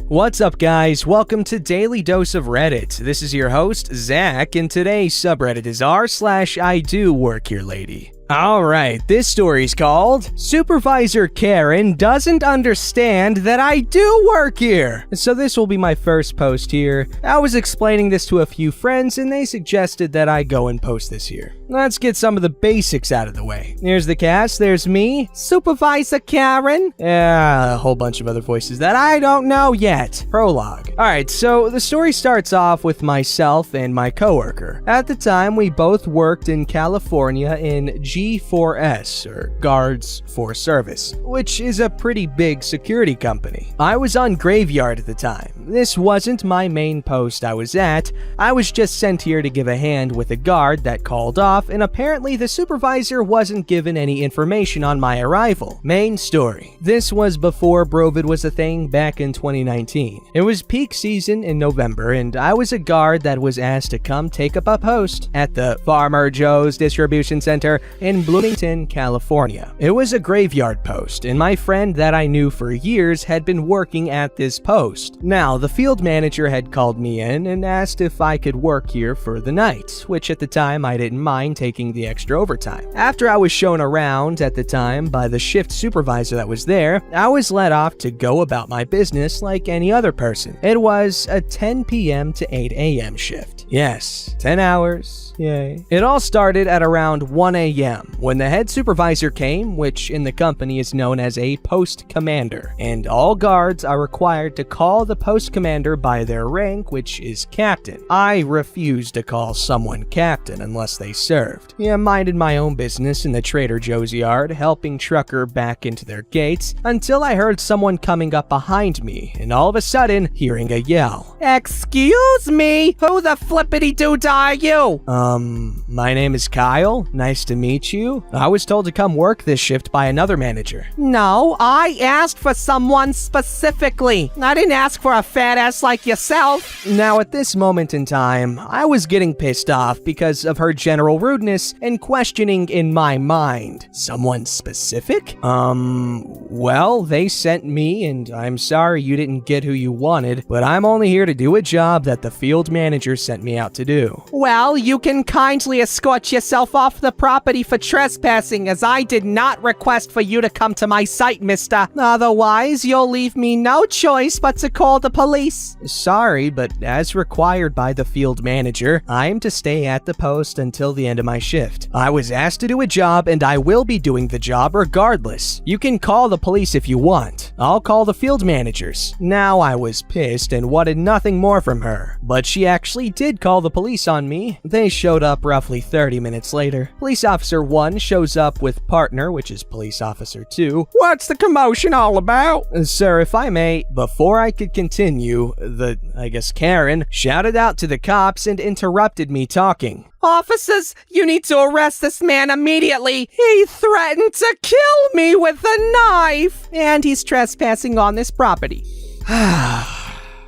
What's up, guys? Welcome to Daily Dose of Reddit. This is your host, Zach, and today's subreddit is r/IDoWorkHereLady. Alright, this story's called Supervisor Karen Doesn't Understand That I Do Work Here. So this will be my first post here. I was explaining this to a few friends and they suggested that I go and post this here. Let's get some of the basics out of the way. Here's the cast, there's me, Supervisor Karen, a whole bunch of other voices that I don't know yet. Prologue. Alright, so the story starts off with myself and my coworker. At the time, we both worked in California in G4S, or Guards for Service, which is a pretty big security company. I was on graveyard at the time. This wasn't my main post I was at. I was just sent here to give a hand with a guard that called off, and apparently the supervisor wasn't given any information on my arrival. Main story. This was before Brovid was a thing back in 2019. It was peak season in November, and I was a guard that was asked to come take up a post at the Farmer Joe's Distribution Center in Bloomington, California. It was a graveyard post, and my friend that I knew for years had been working at this post. Now, the field manager had called me in and asked if I could work here for the night, which at the time I didn't mind taking the extra overtime. After I was shown around at the time by the shift supervisor that was there, I was let off to go about my business like any other person. It was a 10 p.m. to 8 a.m. shift. Yes, 10 hours. Yay. It all started at around 1 a.m. when the head supervisor came, which in the company is known as a post commander, and all guards are required to call the post commander by their rank, which is captain. I refused to call someone captain unless they served. Yeah, minded my own business in the Trader Joe's yard, helping trucker back into their gates, until I heard someone coming up behind me, and all of a sudden, hearing a yell. "Excuse me, who the flippity-doo are you?" My name is Kyle. Nice to meet you. I was told to come work this shift by another manager. No, I asked for someone specifically. I didn't ask for a fat ass like yourself. Now, at this moment in time, I was getting pissed off because of her general rudeness and questioning in my mind. Someone specific? Well, they sent me, and I'm sorry you didn't get who you wanted, but I'm only here to do a job that the field manager sent me out to do. Well, you can kindly escort yourself off the property for trespassing, as I did not request for you to come to my site, mister. Otherwise, you'll leave me no choice but to call the police. Sorry, but as required by the field manager, I'm to stay at the post until the end of my shift. I was asked to do a job, and I will be doing the job regardless. You can call the police if you want. I'll call the field managers. Now, I was pissed and wanted nothing more from her, but she actually did call the police on me. They showed up roughly 30 minutes later. Police Officer 1 shows up with partner, which is Police Officer 2. What's the commotion all about? Sir, if I may, before I could continue, Karen shouted out to the cops and interrupted me talking. Officers, you need to arrest this man immediately. He threatened to kill me with a knife, and he's trespassing on this property.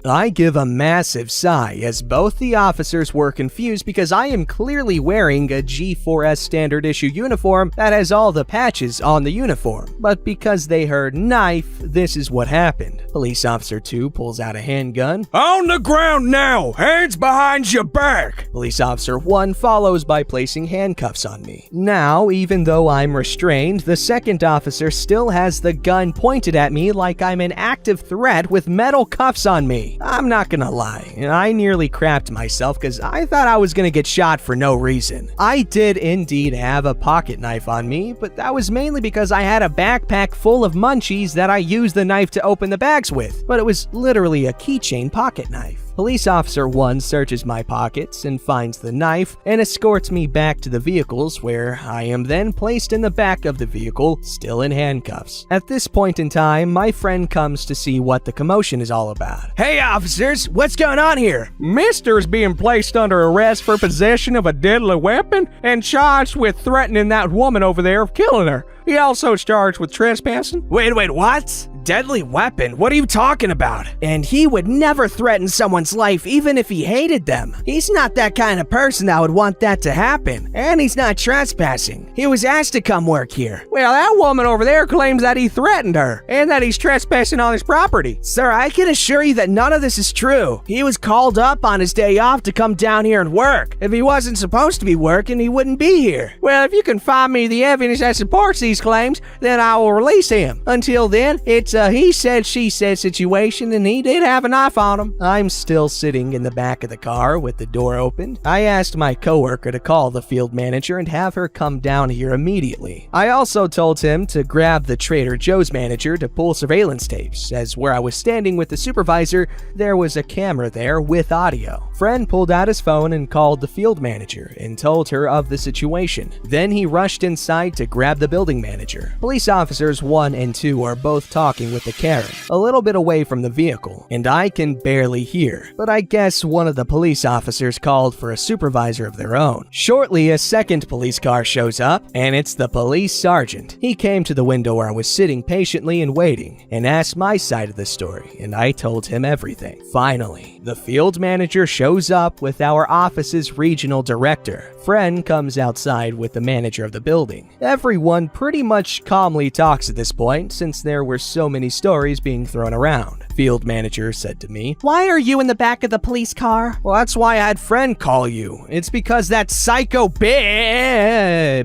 I give a massive sigh as both the officers were confused because I am clearly wearing a G4S standard issue uniform that has all the patches on the uniform. But because they heard knife, this is what happened. Police Officer 2 pulls out a handgun. On the ground now! Hands behind your back! Police Officer 1 follows by placing handcuffs on me. Now, even though I'm restrained, the second officer still has the gun pointed at me like I'm an active threat with metal cuffs on me. I'm not gonna lie, I nearly crapped myself because I thought I was gonna get shot for no reason. I did indeed have a pocket knife on me, but that was mainly because I had a backpack full of munchies that I used the knife to open the bags with, but it was literally a keychain pocket knife. Police Officer 1 searches my pockets and finds the knife and escorts me back to the vehicles, where I am then placed in the back of the vehicle, still in handcuffs. At this point in time, my friend comes to see what the commotion is all about. Hey officers, what's going on here? Mister is being placed under arrest for possession of a deadly weapon and charged with threatening that woman over there of killing her. He also is charged with trespassing. Wait, what? Deadly weapon? What are you talking about? And he would never threaten someone's life even if he hated them. He's not that kind of person that would want that to happen. And he's not trespassing. He was asked to come work here. Well, that woman over there claims that he threatened her and that he's trespassing on his property. Sir, I can assure you that none of this is true. He was called up on his day off to come down here and work. If he wasn't supposed to be working, he wouldn't be here. Well, if you can find me the evidence that supports these claims, then I will release him. Until then, it's a he said, she said situation, and he did have a knife on him. I'm still sitting in the back of the car with the door opened. I asked my coworker to call the field manager and have her come down here immediately. I also told him to grab the Trader Joe's manager to pull surveillance tapes, as where I was standing with the supervisor, there was a camera there with audio. Friend pulled out his phone and called the field manager and told her of the situation. Then he rushed inside to grab the building manager. Police officers 1 and 2 are both talking with the Karen, a little bit away from the vehicle, and I can barely hear. But I guess one of the police officers called for a supervisor of their own. Shortly, a second police car shows up, and it's the police sergeant. He came to the window where I was sitting patiently and waiting, and asked my side of the story, and I told him everything. Finally, the field manager shows up with our office's regional director. Friend comes outside with the manager of the building. Everyone pretty much calmly talks at this point, since there were so many stories being thrown around. Field manager said to me, "Why are you in the back of the police car?" "Well, that's why I had friend call you. It's because that psycho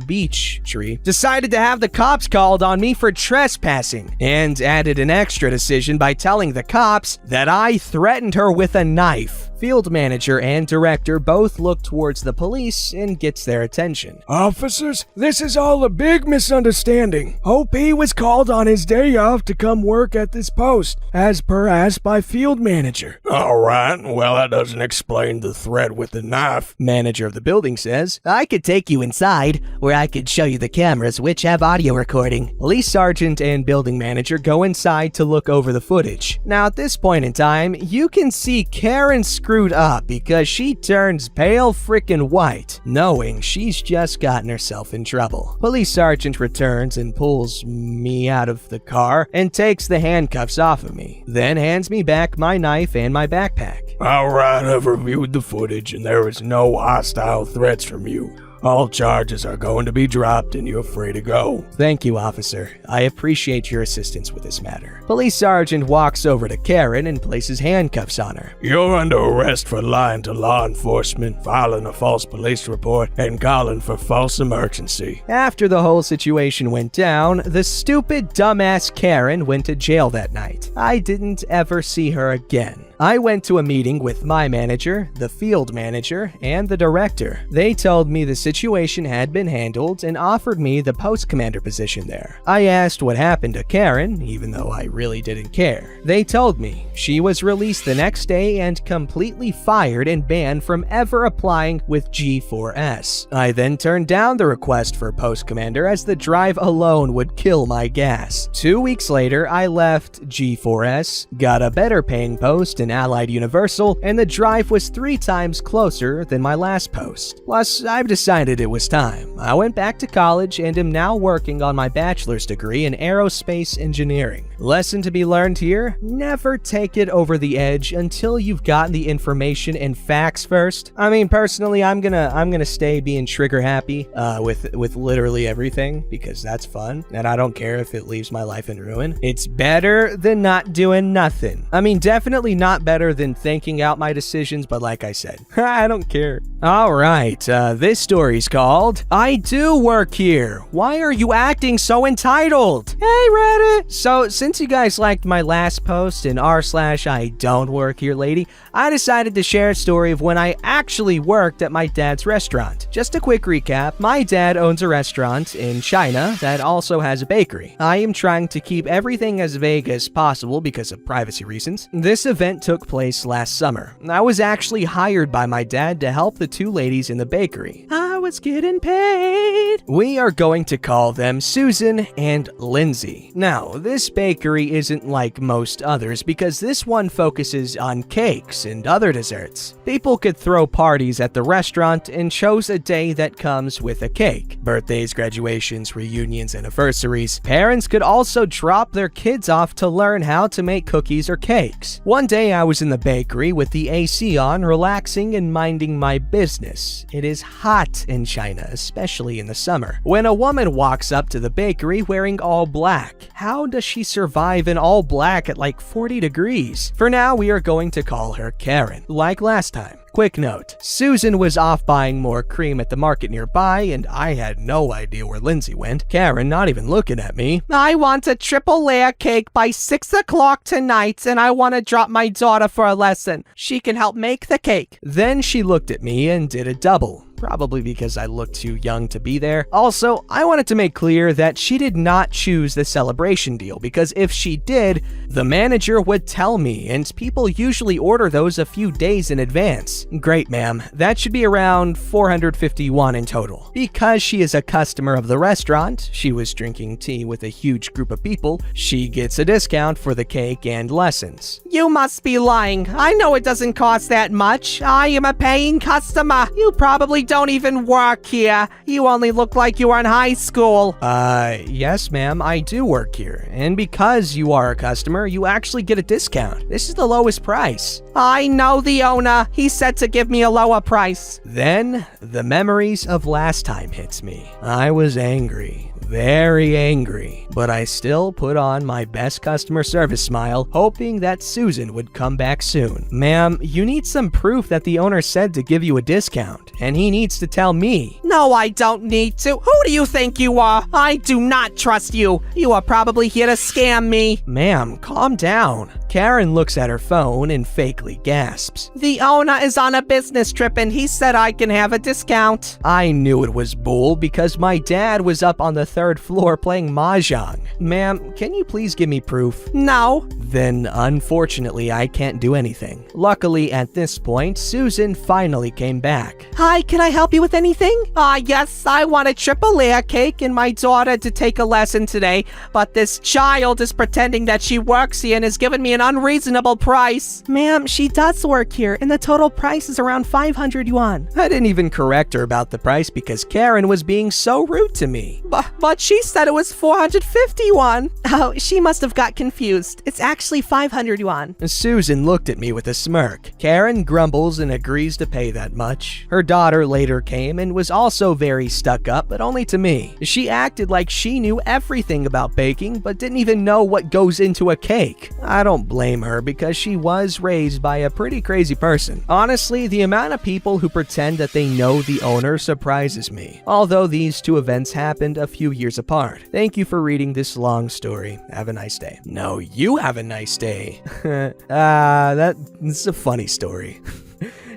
beach tree decided to have the cops called on me for trespassing, and added an extra decision by telling the cops that I threatened her with a knife." Field manager and director both look towards the police and gets their attention. "Officers, this is all a big misunderstanding. OP was called on his day off to come work at this post, as per asked by field manager." "All right, well, that doesn't explain the threat with the knife," Manager of the building says. "I could take you inside, where I could show you the cameras which have audio recording." Police sergeant and building manager go inside to look over the footage. Now at this point in time, you can see Karen screwed up because she turns pale frickin' white, knowing she's just gotten herself in trouble. Police sergeant returns and pulls me out of the car and takes the handcuffs off of me, then hands me back my knife and my backpack. "All right, I've reviewed the footage and there is no hostile threats from you. All charges are going to be dropped and you're free to go." Thank you, officer. I appreciate your assistance with this matter. Police sergeant walks over to Karen and places handcuffs on her. "You're under arrest for lying to law enforcement, filing a false police report, and calling for false emergency." After the whole situation went down, the stupid dumbass Karen went to jail that night. I didn't ever see her again. I went to a meeting with my manager, the field manager, and the director. They told me the situation had been handled and offered me the post commander position there. I asked what happened to Karen, even though I really didn't care. They told me she was released the next day and completely fired and banned from ever applying with G4S. I then turned down the request for post commander as the drive alone would kill my gas. 2 weeks later, I left G4S, got a better paying post in Allied Universal, and the drive was 3 times closer than my last post. Plus, I've decided it was time. I went back to college and am now working on my bachelor's degree in aerospace engineering. Lesson to be learned here: never take it over the edge until you've gotten the information and facts first. I mean, personally, I'm gonna stay being trigger happy with literally everything because that's fun, and I don't care if it leaves my life in ruin. It's better than not doing nothing. I mean, definitely not better than thinking out my decisions, but like I said, I don't care. Alright, this story's called "I Do Work Here. Why are you acting so entitled?" Hey Reddit! So, since you guys liked my last post in r/IDoWorkHereLady, I decided to share a story of when I actually worked at my dad's restaurant. Just a quick recap, my dad owns a restaurant in China that also has a bakery. I am trying to keep everything as vague as possible because of privacy reasons. This event took place last summer. I was actually hired by my dad to help the 2 ladies in the bakery. I was getting paid. We are going to call them Susan and Lindsay. Now, this bakery isn't like most others because this one focuses on cakes and other desserts. People could throw parties at the restaurant and chose a day that comes with a cake. Birthdays, graduations, reunions, anniversaries. Parents could also drop their kids off to learn how to make cookies or cakes. One day I was in the bakery with the AC on, relaxing and minding my business. It is hot in China, especially in the summer, when a woman walks up to the bakery wearing all black. How does she survive in all black at like 40 degrees? For now, we are going to call her Karen, like last time. Quick note, Susan was off buying more cream at the market nearby, and I had no idea where Lindsay went. Karen not even looking at me. I want a triple layer cake by 6 o'clock tonight, and I want to drop my daughter for a lesson. She can help make the cake. Then she looked at me and did a double. Probably because I looked too young to be there. Also, I wanted to make clear that she did not choose the celebration deal, because if she did, the manager would tell me, and people usually order those a few days in advance. Great, ma'am. That should be around 451 in total. Because she is a customer of the restaurant, she was drinking tea with a huge group of people, she gets a discount for the cake and lessons. You must be lying. I know it doesn't cost that much. I am a paying customer. You probably don't even work here. You only look like you are in high school. Yes, ma'am, I do work here. And because you are a customer, you actually get a discount. This is the lowest price. I know the owner. He said to give me a lower price. Then, the memories of last time hits me. I was angry. Very angry, but I still put on my best customer service smile, hoping that Susan would come back soon. Ma'am, you need some proof that the owner said to give you a discount, and he needs to tell me. No, I don't need to. Who do you think you are? I do not trust you. You are probably here to scam me. Ma'am, calm down. Karen looks at her phone and fakely gasps. The owner is on a business trip and he said I can have a discount. I knew it was bull because my dad was up on the 3rd floor playing mahjong. Ma'am, can you please give me proof? No. Then, unfortunately, I can't do anything. Luckily, at this point, Susan finally came back. Hi, can I help you with anything? Yes, I want a triple layer cake and my daughter to take a lesson today, but this child is pretending that she works here and has given me an unreasonable price. Ma'am, she does work here, and the total price is around 500 yuan. I didn't even correct her about the price because Karen was being so rude to me. But she said it was 450 yuan. Oh, she must have got confused. It's actually 500 yuan. Susan looked at me with a smirk. Karen grumbles and agrees to pay that much. Her daughter later came and was also very stuck up, but only to me. She acted like she knew everything about baking, but didn't even know what goes into a cake. I don't blame her because she was raised by a pretty crazy person. Honestly, the amount of people who pretend that they know the owner surprises me. Although these two events happened a few years apart. Thank you for reading this long story. Have a nice day. No, you have a nice day. That's a funny story.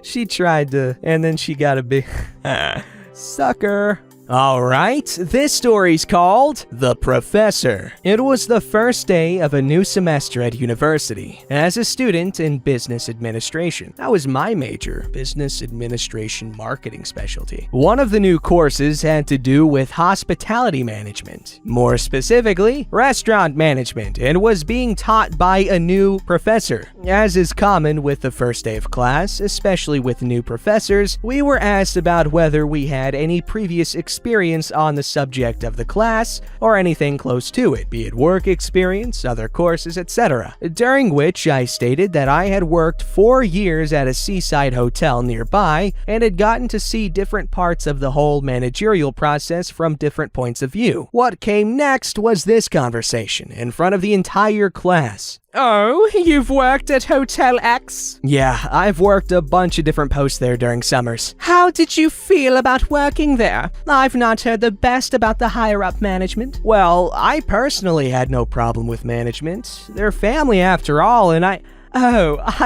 She tried to, and then she got a big sucker. Alright, this story's called The Professor. It was the first day of a new semester at university. As a student in business administration, that was my major, business administration marketing specialty. One of the new courses had to do with hospitality management, more specifically, restaurant management, and was being taught by a new professor. As is common with the first day of class, especially with new professors, we were asked about whether we had any previous experience on the subject of the class or anything close to it, be it work experience, other courses, etc. During which I stated that I had worked 4 years at a seaside hotel nearby and had gotten to see different parts of the whole managerial process from different points of view. What came next was this conversation in front of the entire class. Oh, you've worked at Hotel X? Yeah, I've worked a bunch of different posts there during summers. How did you feel about working there? I've not heard the best about the higher-up management. Well, I personally had no problem with management. They're family after all, and I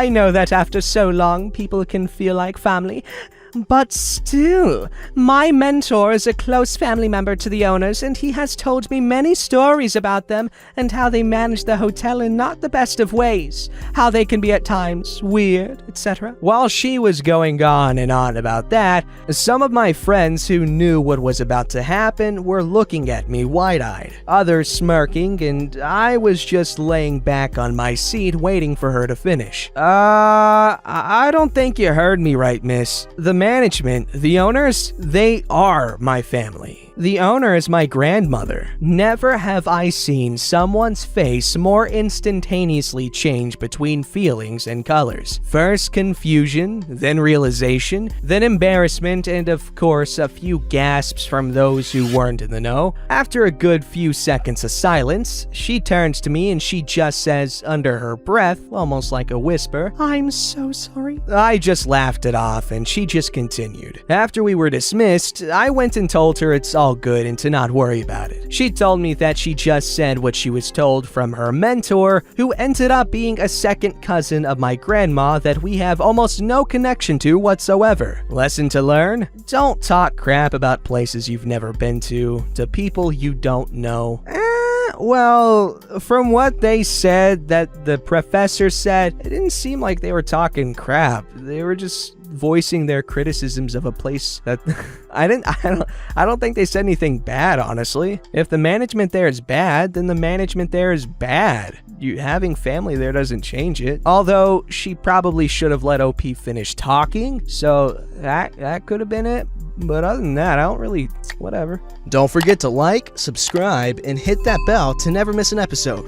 know that after so long, people can feel like family. But still, my mentor is a close family member to the owners, and he has told me many stories about them and how they manage the hotel in not the best of ways, how they can be at times weird, etc. While she was going on and on about that, some of my friends who knew what was about to happen were looking at me wide-eyed, others smirking, and I was just laying back on my seat waiting for her to finish. I don't think you heard me right, miss. The management, the owners, they are my family. The owner is my grandmother. Never have I seen someone's face more instantaneously change between feelings and colors. First confusion, then realization, then embarrassment, and of course a few gasps from those who weren't in the know. After a good few seconds of silence, she turns to me and she just says under her breath, almost like a whisper, "I'm so sorry." I just laughed it off and she just continued. After we were dismissed, I went and told her it's all good and to not worry about it. She told me that she just said what she was told from her mentor, who ended up being a second cousin of my grandma that we have almost no connection to whatsoever. Lesson to learn: don't talk crap about places you've never been to people you don't know. Well, from what they said that the professor said, it didn't seem like they were talking crap. They were just voicing their criticisms of a place that I don't think they said anything bad, honestly. If the management there is bad, then the management there is bad. You having family there doesn't change it. Although she probably should have let OP finish talking, so that could have been it. But other than that, I don't really, whatever. Don't forget to like, subscribe, and hit that bell to never miss an episode.